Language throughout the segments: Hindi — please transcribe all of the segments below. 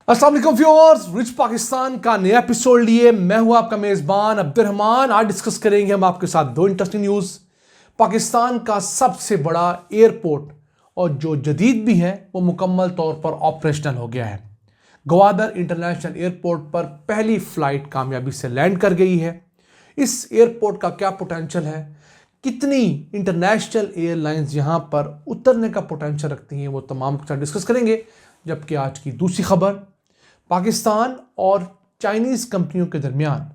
अस्सलाम वालेकुम व्यूअर्स, रिच पाकिस्तान का नया एपिसोड लिए मैं हूं आपका मेजबान अब्दुर्रहमान। आज डिस्कस करेंगे हम आपके साथ दो इंटरेस्टिंग न्यूज़। पाकिस्तान का सबसे बड़ा एयरपोर्ट और जो जदीद भी है वो मुकम्मल तौर पर ऑपरेशनल हो गया है। ग्वादर इंटरनेशनल एयरपोर्ट पर पहली फ़्लाइट कामयाबी से लैंड कर गई है। इस एयरपोर्ट का क्या पोटेंशियल है, कितनी इंटरनेशनल एयरलाइंस यहाँ पर उतरने का पोटेंशियल रखती हैं, वो तमाम के साथ डिस्कस करेंगे। जबकि आज की दूसरी खबर, पाकिस्तान और चाइनीज़ कंपनियों के दरमियान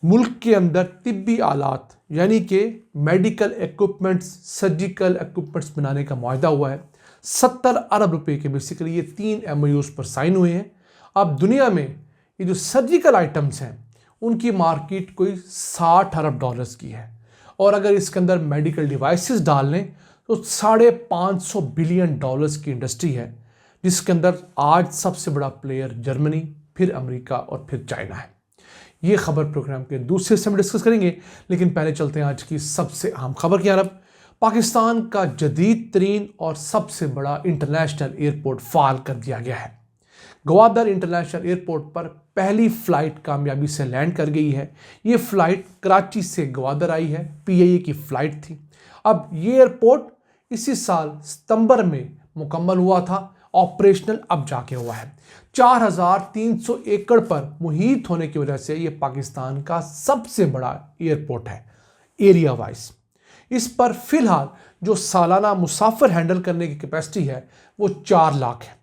मुल्क के अंदर तिब्बी आलात यानी कि मेडिकल इक्विपमेंट्स, सर्जिकल इक्विपमेंट्स बनाने का मुआहदा हुआ है। 70 अरब रुपए के बेसिकली ये 3 MOUs पर साइन हुए हैं। अब दुनिया में ये जो सर्जिकल आइटम्स हैं उनकी मार्केट कोई 60 अरब डॉलर्स की है, और अगर इसके अंदर मेडिकल डिवाइसेस डाल लें तो 550 बिलियन डॉलर्स की इंडस्ट्री है, जिसके अंदर आज सबसे बड़ा प्लेयर जर्मनी, फिर अमेरिका और फिर चाइना है। ये खबर प्रोग्राम के दूसरे हिस्से में डिस्कस करेंगे, लेकिन पहले चलते हैं आज की सबसे अहम खबर की तरफ। पाकिस्तान का जदीद तरीन और सबसे बड़ा इंटरनेशनल एयरपोर्ट फाल कर दिया गया है। ग्वादर इंटरनेशनल एयरपोर्ट पर पहली फ़्लाइट कामयाबी से लैंड कर गई है। ये फ़्लाइट कराची से ग्वादर आई है, PIA की फ़्लाइट थी। अब ये एयरपोर्ट इसी साल सितंबर में मुकम्मल हुआ था, ऑपरेशनल अब जाके हुआ है। 4300 एकड़ पर मुहित होने की वजह से ये पाकिस्तान का सबसे बड़ा एयरपोर्ट है एरिया वाइज। इस पर फिलहाल जो सालाना मुसाफिर हैंडल करने की कैपेसिटी है वो 4 लाख है,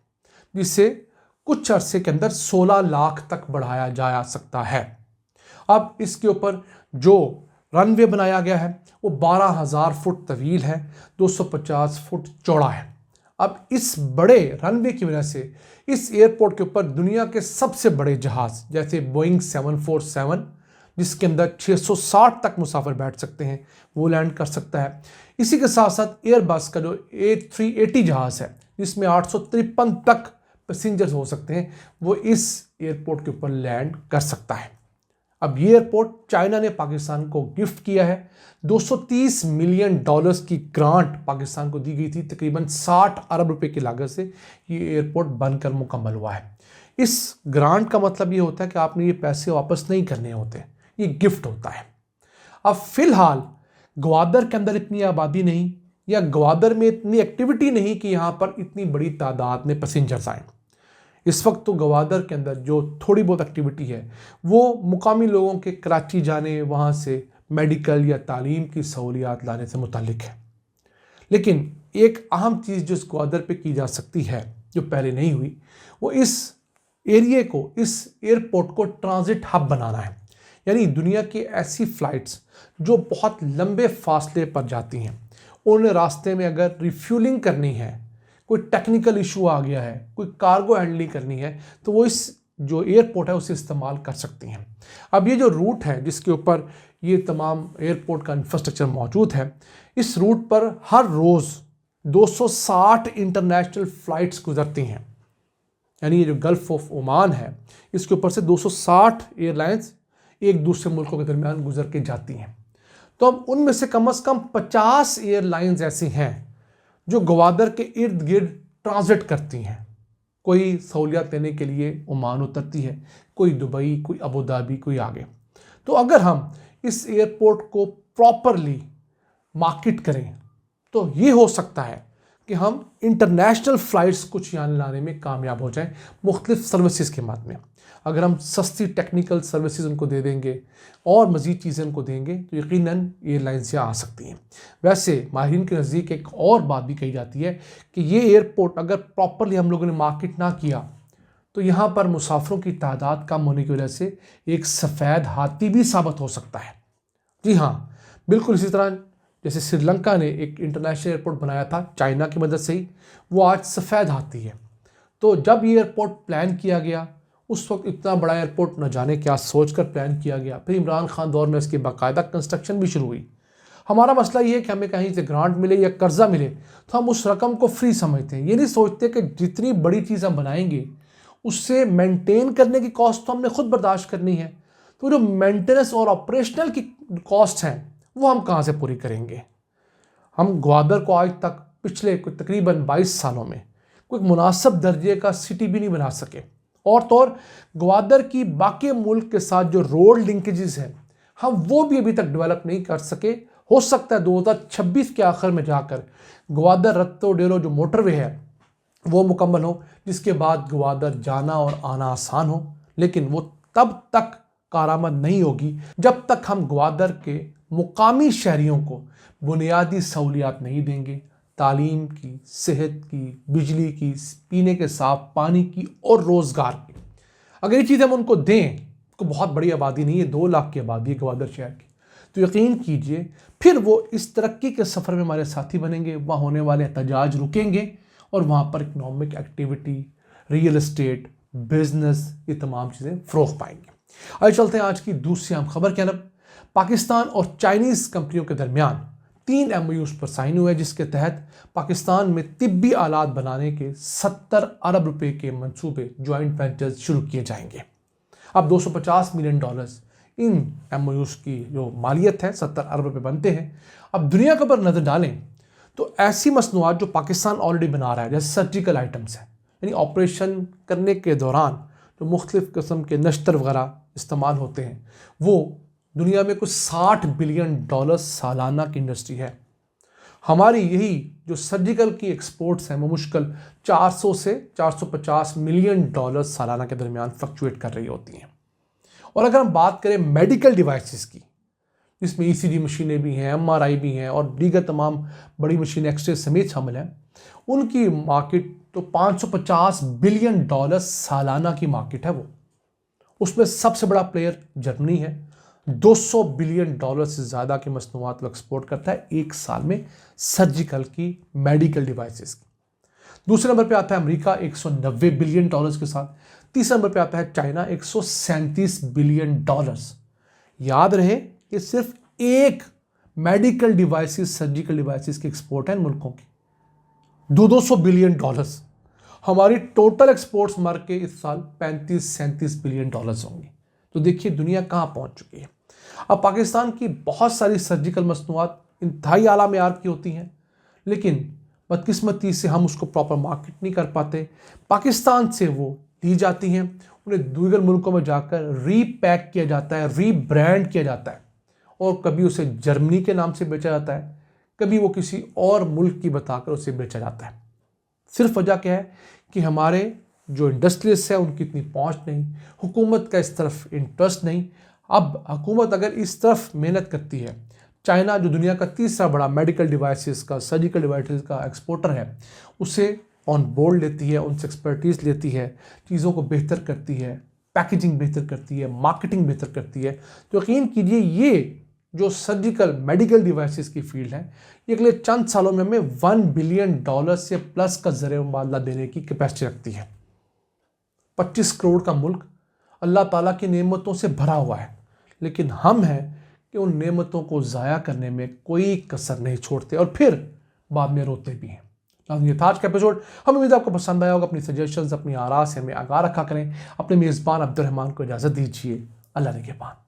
जिसे कुछ अरसे के अंदर 16 लाख तक बढ़ाया जा सकता है। अब इसके ऊपर जो रनवे बनाया गया है वो 12,000 फुट तवील है, 250 फुट चौड़ा है। अब इस बड़े रनवे की वजह से इस एयरपोर्ट के ऊपर दुनिया के सबसे बड़े जहाज़ जैसे बोइंग 747, जिसके अंदर 660 तक मुसाफिर बैठ सकते हैं, वो लैंड कर सकता है। इसी के साथ साथ एयरबस का जो A380 जहाज़ है, जिसमें 853 तक पैसेंजर्स हो सकते हैं, वो इस एयरपोर्ट के ऊपर लैंड कर सकता है। अब ये एयरपोर्ट चाइना ने पाकिस्तान को गिफ्ट किया है। 230 मिलियन डॉलर्स की ग्रांट पाकिस्तान को दी गई थी, तकरीबन 60 अरब रुपए की लागत से ये एयरपोर्ट बनकर मुकम्मल हुआ है। इस ग्रांट का मतलब ये होता है कि आपने ये पैसे वापस नहीं करने होते, ये गिफ्ट होता है। अब फिलहाल ग्वादर के अंदर इतनी आबादी नहीं या ग्वादर में इतनी एक्टिविटी नहीं कि यहाँ पर इतनी बड़ी तादाद में पैसेंजर्स आए। इस वक्त तो ग्वादर के अंदर जो थोड़ी बहुत एक्टिविटी है वो मुकामी लोगों के कराची जाने, वहाँ से मेडिकल या तालीम की सहूलियात लाने से मुतालिक है। लेकिन एक अहम चीज़ जो इस ग्वादर पे की जा सकती है, जो पहले नहीं हुई, वो इस एरिए को, इस एयरपोर्ट को ट्रांजिट हब बनाना है। यानी दुनिया की ऐसी फ़्लाइट्स जो बहुत लंबे फासले पर जाती हैं, उन्हें रास्ते में अगर रिफ्यूलिंग करनी है, कोई टेक्निकल इशू आ गया है, कोई कार्गो हैंडलिंग करनी है, तो वो इस जो एयरपोर्ट है उसे इस्तेमाल कर सकती हैं। अब ये जो रूट है जिसके ऊपर ये तमाम एयरपोर्ट का इंफ्रास्ट्रक्चर मौजूद है, इस रूट पर हर रोज़ 260 इंटरनेशनल फ़्लाइट्स गुजरती हैं। यानी ये जो गल्फ़ ऑफ ओमान है, इसके ऊपर से 260 एयरलाइंस एक दूसरे मुल्कों के दरमियान गुजर के जाती हैं। तो अब उनमें से कम 50 एयरलाइंस ऐसी हैं जो ग्वादर के इर्द गिर्द ट्रांजिट करती हैं। कोई सहूलियत लेने के लिए ओमान उतरती है, कोई दुबई, कोई अबू धाबी, कोई आगे। तो अगर हम इस एयरपोर्ट को प्रॉपरली मार्केट करें तो ये हो सकता है कि हम इंटरनेशनल फ़्लाइट्स कुछ यहाँ लाने में कामयाब हो जाएं मुख्तलिफ सर्विसेज के माध्यम में। अगर हम सस्ती टेक्निकल सर्विसेज उनको दे देंगे और मज़ीद चीज़ें उनको देंगे तो यकीनन एयरलाइंस यहाँ आ सकती हैं। वैसे माहिरीन के नज़दीक एक और बात भी कही जाती है कि ये एयरपोर्ट अगर प्रॉपरली हम लोगों ने मार्केट ना किया तो यहाँ पर मुसाफिरों की तादाद कम होने की वजह से एक सफ़ेद हाथी भी साबित हो सकता है। जी हाँ, बिल्कुल इसी तरह जैसे श्रीलंका ने एक इंटरनेशनल एयरपोर्ट बनाया था चाइना की मदद से ही, वो आज सफ़ेद हाथी है। तो जब ये एयरपोर्ट प्लान किया गया उस वक्त इतना बड़ा एयरपोर्ट न जाने क्या सोचकर प्लान किया गया, फिर इमरान खान दौर में इसकी बाकायदा कंस्ट्रक्शन भी शुरू हुई। हमारा मसला ये है कि हमें कहीं से ग्रांट मिले या कर्जा मिले तो हम उस रकम को फ्री समझते हैं। ये नहीं सोचते कि जितनी बड़ी चीज़ हम बनाएंगे उससे मेंटेन करने की कॉस्ट तो हमने खुद बर्दाश्त करनी है, तो जो मेंटेनेंस और ऑपरेशनल की कॉस्ट हैं वो हम कहाँ से पूरी करेंगे। हम ग्वादर को आज तक पिछले तकरीबन 22 सालों में कोई मुनासिब दर्जे का सिटी भी नहीं बना सके, और तो और ग्वादर की बाकी मुल्क के साथ जो रोड लिंकेजेस हैं हम वो भी अभी तक डेवलप नहीं कर सके। हो सकता है 2026 के आखिर में जाकर ग्वादर रत्तोडेरो जो मोटरवे है वो मुकम्मल हो, जिसके बाद ग्वादर जाना और आना आसान हो। लेकिन वो तब तक कारामद नहीं होगी जब तक हम ग्वादर के मुकामी शहरियों को बुनियादी सहूलियात नहीं देंगे, तालीम की, सेहत की, बिजली की, पीने के साफ पानी की और रोज़गार की। अगर ये चीज़ हम उनको दें, तो बहुत बड़ी आबादी नहीं है, 2 लाख की आबादी है ग्वादर शहर की, तो यकीन कीजिए फिर वो इस तरक्की के सफ़र में हमारे साथी बनेंगे। वहाँ होने वाले एहतजाज रुकेंगे और वहाँ पर economic activity, real estate, business, ये तमाम चीज़ें फ़रोग पाएंगी। आइए चलते हैं आज की दूसरी अहम खबर की तरफ। पाकिस्तान और चाइनीज़ कंपनियों के दरमियान 3 MOUs पर साइन हुए, जिसके तहत पाकिस्तान में तिब्बी आलात बनाने के 70 अरब रुपए के मंसूबे जॉइंट वेंचर्स शुरू किए जाएंगे। अब $250 मिलियन इन MOUs की जो मालियत है 70 अरब रुपए बनते हैं। अब दुनिया के ऊपर नज़र डालें तो ऐसी मसनूआत जो पाकिस्तान ऑलरेडी बना रहा है, जैसे सर्जिकल आइटम्स हैं, यानी ऑपरेशन करने के दौरान जो मुख्तलिफ़ किस्म के नश्तर वगैरह इस्तेमाल होते हैं, वो दुनिया में कुछ $60 बिलियन सालाना की इंडस्ट्री है। हमारी यही जो सर्जिकल की एक्सपोर्ट्स हैं वो मुश्किल 400 से 450 मिलियन डॉलर सालाना के दरमियान फ्लक्चुएट कर रही होती हैं। और अगर हम बात करें मेडिकल डिवाइसेस की, जिसमें ECG मशीनें भी हैं, MRI भी हैं और दीगर तमाम बड़ी मशीनें एक्सरे समेत शामिल हैं, उनकी मार्केट तो $550 बिलियन सालाना की मार्केट है वो। उसमें सबसे बड़ा प्लेयर जर्मनी है, $200 बिलियन से ज़्यादा की मसनूआत वो एक्सपोर्ट करता है एक साल में सर्जिकल की मेडिकल डिवाइसेस की। दूसरे नंबर पे आता है अमेरिका 190 बिलियन डॉलर्स के साथ। तीसरे नंबर पे आता है चाइना 137 बिलियन डॉलर्स। याद रहे कि सिर्फ एक मेडिकल डिवाइसेस, सर्जिकल डिवाइसेस की एक्सपोर्ट है इन मुल्कों की, 200 बिलियन डॉलर्स। हमारी टोटल एक्सपोर्ट्स मार के इस साल 35-37 बिलियन डॉलर्स होंगे। तो देखिए दुनिया कहाँ पहुँच चुकी है। अब पाकिस्तान की बहुत सारी सर्जिकल मसनूआत इंतहाई आला मेयार की होती हैं, लेकिन बदकिस्मती से हम उसको प्रॉपर मार्केट नहीं कर पाते। पाकिस्तान से वो ली जाती हैं, उन्हें दूसरे मुल्कों में जाकर रीपैक किया जाता है, रीब्रांड किया जाता है, और कभी उसे जर्मनी के नाम से बेचा जाता है, कभी वो किसी और मुल्क की बताकर उसे बेचा जाता है। सिर्फ वजह क्या है कि हमारे जो इंडस्ट्रियलिस्ट है उनकी इतनी पहुंच नहीं, हुकूमत का इस तरफ इंटरेस्ट नहीं। अब हुकूमत अगर इस तरफ मेहनत करती है, चाइना जो दुनिया का तीसरा बड़ा मेडिकल डिवाइसेस का, सर्जिकल डिवाइसेस का एक्सपोर्टर है, उसे ऑन बोर्ड लेती है, उनसे एक्सपर्टीज़ लेती है, चीज़ों को बेहतर करती है, पैकेजिंग बेहतर करती है, मार्केटिंग बेहतर करती है, तो यकीन कीजिए ये जो सर्जिकल मेडिकल डिवाइसेस की फील्ड है, ये अगले चंद सालों में हमें $1 बिलियन से प्लस का ज़रिया मुबादला देने की कैपेसिटी रखती है। 25 करोड़ का मुल्क अल्लाह ताला की नेमतों से भरा हुआ है, लेकिन हम हैं कि उन नेमतों को ज़ाया करने में कोई कसर नहीं छोड़ते और फिर बाद में रोते भी हैं। ये था आज का एपिसोड। हम उम्मीद आपको पसंद आया होगा। अपनी सजेशंस, अपनी आरा से हमें आगाह रखा करें। अपने मेज़बान अब्दुल रहमान को इजाज़त दीजिए। अल्लाह ने के बाद।